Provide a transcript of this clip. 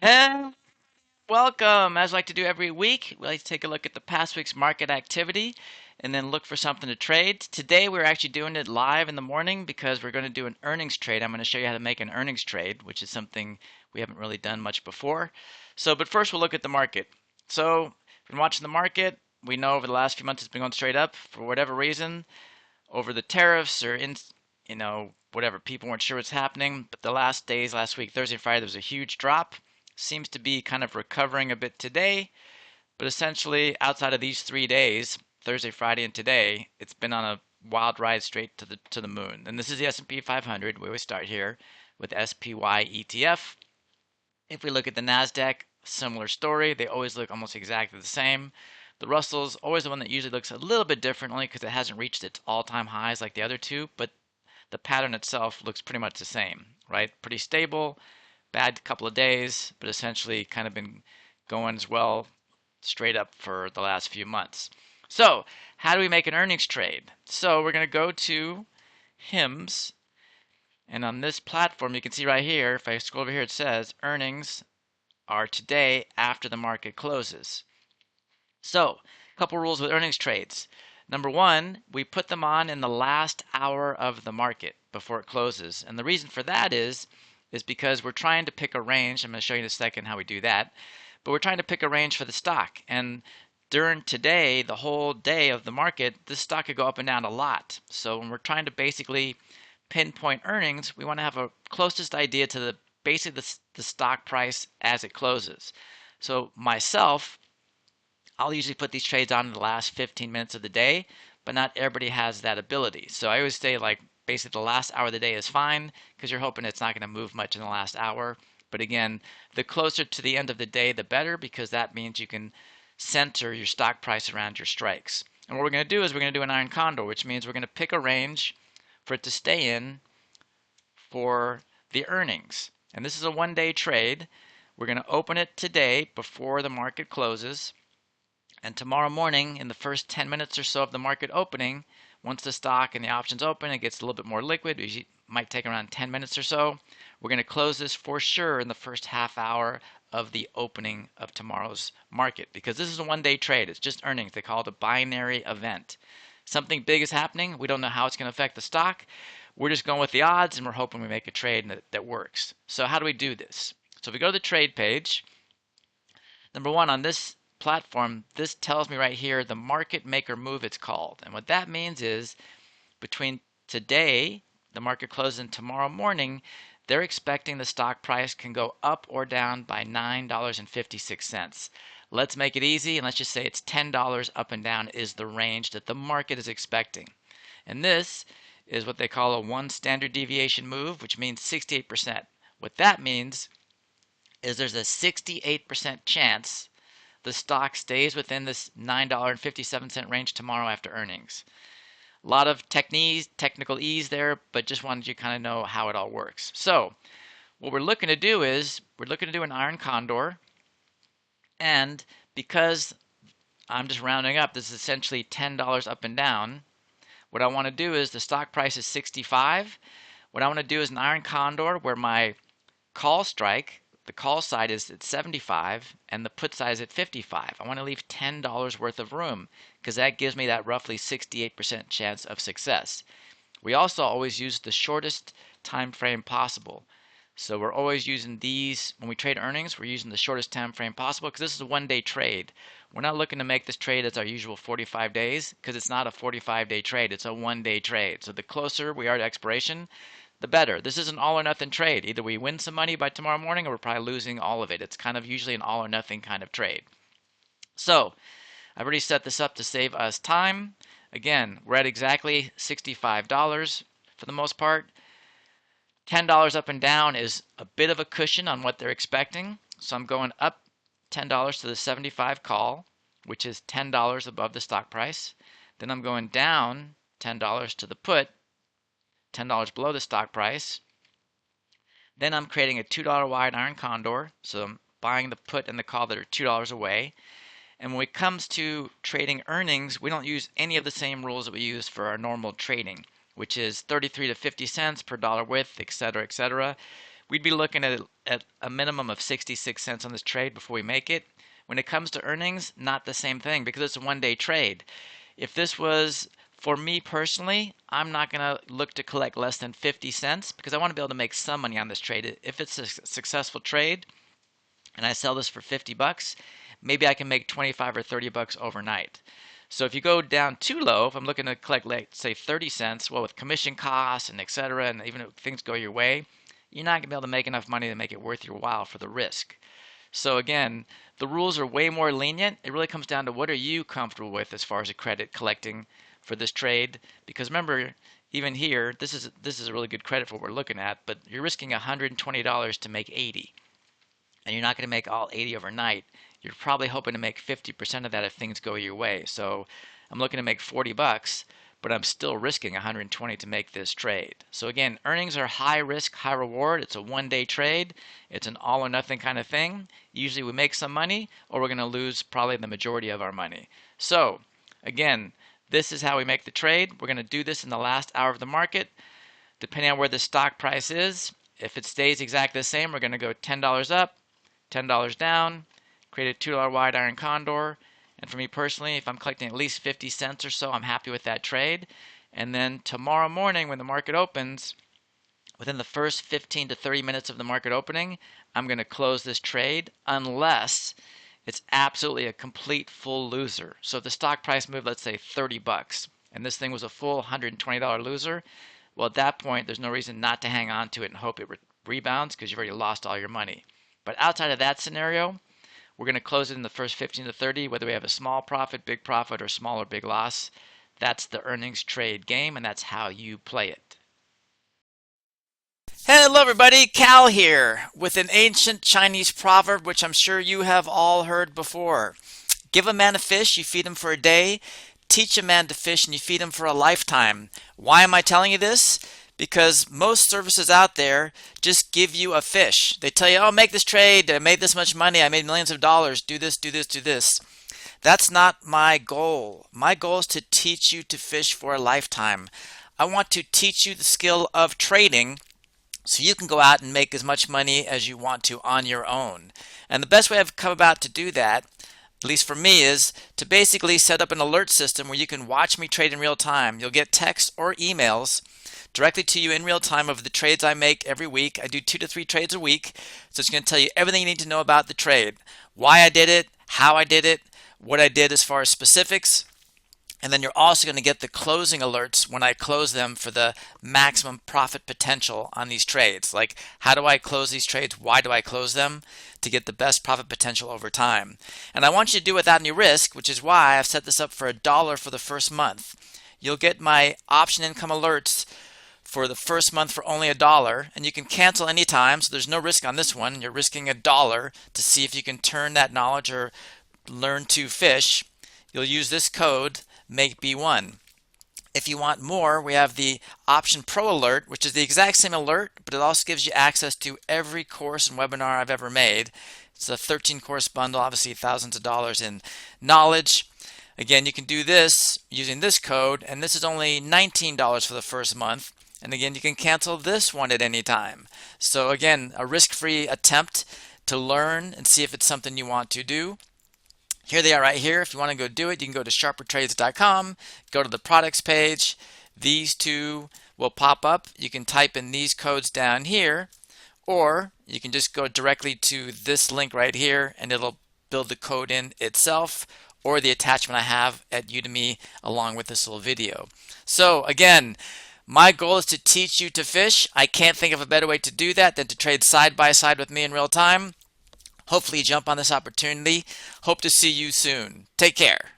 And welcome. As I like to do every week, we like to take a look at the past week's market activity and then look for something to trade. Today, we're actually doing it live in the morning because we're going to do an earnings trade. I'm going to show you how to make an earnings trade, which is something we haven't really done much before. But first, we'll look at the market. So, if you've been watching the market, we know over the last few months it's been going straight up for whatever reason, over the tariffs or whatever. People weren't sure what's happening, but the last days, last week, Thursday and Friday, there was a huge drop. Seems to be kind of recovering a bit today, but essentially outside of these 3 days, Thursday, Friday, and today, it's been on a wild ride straight to the moon. And this is the S&P 500. We always start here with SPY ETF. If we look at the Nasdaq, similar story. They always look almost exactly the same. The Russell's always the one that usually looks a little bit different, only because it hasn't reached its all-time highs like the other two, but the pattern itself looks pretty much the same, right? Pretty stable, bad couple of days, but essentially kind of been going as well straight up for the last few months. So, how do we make an earnings trade? So, we're going to go to HIMS, and on this platform, you can see right here, if I scroll over here, it says earnings are today after the market closes. So, a couple rules with earnings trades. Number one, we put them on in the last hour of the market before it closes. And the reason for that is because we're trying to pick a range. I'm going to show you in a second how we do that. But we're trying to pick a range for the stock. And during today, the whole day of the market, this stock could go up and down a lot. So when we're trying to basically pinpoint earnings, we want to have a closest idea to basically the stock price as it closes. So myself, I'll usually put these trades on in the last 15 minutes of the day, but not everybody has that ability. So I always say like basically the last hour of the day is fine because you're hoping it's not going to move much in the last hour. But again, the closer to the end of the day, the better because that means you can center your stock price around your strikes. And what we're going to do is we're going to do an iron condor, which means we're going to pick a range for it to stay in for the earnings. And this is a one-day trade. We're going to open it today before the market closes. And tomorrow morning, in the first 10 minutes or so of the market opening, once the stock and the options open, it gets a little bit more liquid. It might take around 10 minutes or so. We're going to close this for sure in the first half hour of the opening of tomorrow's market because this is a one-day trade. It's just earnings. They call it a binary event. Something big is happening. We don't know how it's going to affect the stock. We're just going with the odds and we're hoping we make a trade that works. So how do we do this? So if we go to the trade page, number one, on this platform, this tells me right here the market maker move it's called. And what that means is between today, the market closes, and tomorrow morning, they're expecting the stock price can go up or down by $9.56. Let's make it easy and let's just say it's $10 up and down is the range that the market is expecting. And this is what they call a one standard deviation move, which means 68%. What that means is there's a 68% chance the stock stays within this $9.57 range tomorrow after earnings. A lot of technical ease there, but just wanted you to kind of know how it all works. So what we're looking to do is we're looking to do an iron condor, and because I'm just rounding up, this is essentially $10 up and down. What I want to do is the stock price is 65. What I want to do is an iron condor where my call strike, the call side is at 75 and the put side is at 55. I want to leave $10 worth of room because that gives me that roughly 68% chance of success. We also always use the shortest time frame possible. So we're always using these when we trade earnings, we're using the shortest time frame possible because this is a one-day trade. We're not looking to make this trade as our usual 45 days because it's not a 45-day trade, it's a one-day trade. So the closer we are to expiration, the better. This is an all or nothing trade. Either we win some money by tomorrow morning or we're probably losing all of it. It's kind of usually an all or nothing kind of trade. So I've already set this up to save us time. Again, we're at exactly $65 for the most part. $10 up and down is a bit of a cushion on what they're expecting. So I'm going up $10 to the 75 call, which is $10 above the stock price. Then I'm going down $10 to the put, $10 below the stock price. Then I'm creating a $2 wide iron condor. So I'm buying the put and the call that are $2 away. And when it comes to trading earnings, we don't use any of the same rules that we use for our normal trading, which is 33 to 50 cents per dollar width, etc., etc. we'd be looking at a minimum of 66 cents on this trade before we make it. When it comes to earnings, not the same thing because it's a one-day trade. If this was for me personally, I'm not going to look to collect less than 50 cents because I want to be able to make some money on this trade. If it's a successful trade and I sell this for 50 bucks, maybe I can make 25 or 30 bucks overnight. So if you go down too low, if I'm looking to collect, like, say 30 cents, well, with commission costs and etc., and even if things go your way, you're not going to be able to make enough money to make it worth your while for the risk. So again, the rules are way more lenient. It really comes down to what are you comfortable with as far as a credit collecting for this trade. Because remember, even here, this is a really good credit for what we're looking at, but you're risking $120 to make 80. And you're not going to make all 80 overnight. You're probably hoping to make 50% of that if things go your way. So I'm looking to make 40 bucks, but I'm still risking 120 to make this trade. So again, earnings are high risk, high reward. It's a one-day trade. It's an all or nothing kind of thing. Usually we make some money or we're going to lose probably the majority of our money. So again, this is how we make the trade. We're going to do this in the last hour of the market. Depending on where the stock price is, if it stays exactly the same, we're going to go $10 up, $10 down, create a $2 wide iron condor. And for me personally, if I'm collecting at least 50 cents or so, I'm happy with that trade. And then tomorrow morning when the market opens, within the first 15 to 30 minutes of the market opening, I'm going to close this trade unless it's absolutely a complete full loser. So if the stock price moved, let's say 30 bucks, and this thing was a full $120 loser, well, at that point, there's no reason not to hang on to it and hope it rebounds because you've already lost all your money. But outside of that scenario, we're going to close it in the first 15 to 30, whether we have a small profit, big profit, or small or big loss. That's the earnings trade game, and that's how you play it. Hello everybody, Cal here with an ancient Chinese proverb which I'm sure you have all heard before. Give a man a fish, you feed him for a day. Teach a man to fish and you feed him for a lifetime. Why am I telling you this? Because most services out there just give you a fish. They tell you, oh, make this trade, I made this much money, I made millions of dollars, do this, do this, do this. That's not my goal. My goal is to teach you to fish for a lifetime. I want to teach you the skill of trading so you can go out and make as much money as you want to on your own. And the best way I've come about to do that, at least for me, is to basically set up an alert system where you can watch me trade in real time. You'll get texts or emails directly to you in real time of the trades I make every week. I do 2 to 3 trades a week, so it's going to tell you everything you need to know about the trade, why I did it, how I did it, what I did as far as specifics. And then you're also going to get the closing alerts when I close them for the maximum profit potential on these trades. Like, how do I close these trades? Why do I close them? To get the best profit potential over time. And I want you to do it without any risk, which is why I've set this up for $1 for the first month. You'll get my option income alerts for the first month for only $1, and you can cancel anytime, so there's no risk on this one. You're risking $1 to see if you can turn that knowledge or learn to fish. You'll use this code, MakeB1. If you want more, we have the Option Pro Alert, which is the exact same alert, but it also gives you access to every course and webinar I've ever made. It's a 13-course bundle, obviously thousands of dollars in knowledge. Again, you can do this using this code, and this is only $19 for the first month. And again, you can cancel this one at any time. So again, a risk-free attempt to learn and see if it's something you want to do. Here they are right here. If you want to go do it, you can go to sharpertrades.com, go to the products page. These two will pop up. You can type in these codes down here, or you can just go directly to this link right here and it'll build the code in itself, or the attachment I have at Udemy along with this little video. So again, my goal is to teach you to fish. I can't think of a better way to do that than to trade side by side with me in real time. Hopefully you jump on this opportunity. Hope to see you soon. Take care.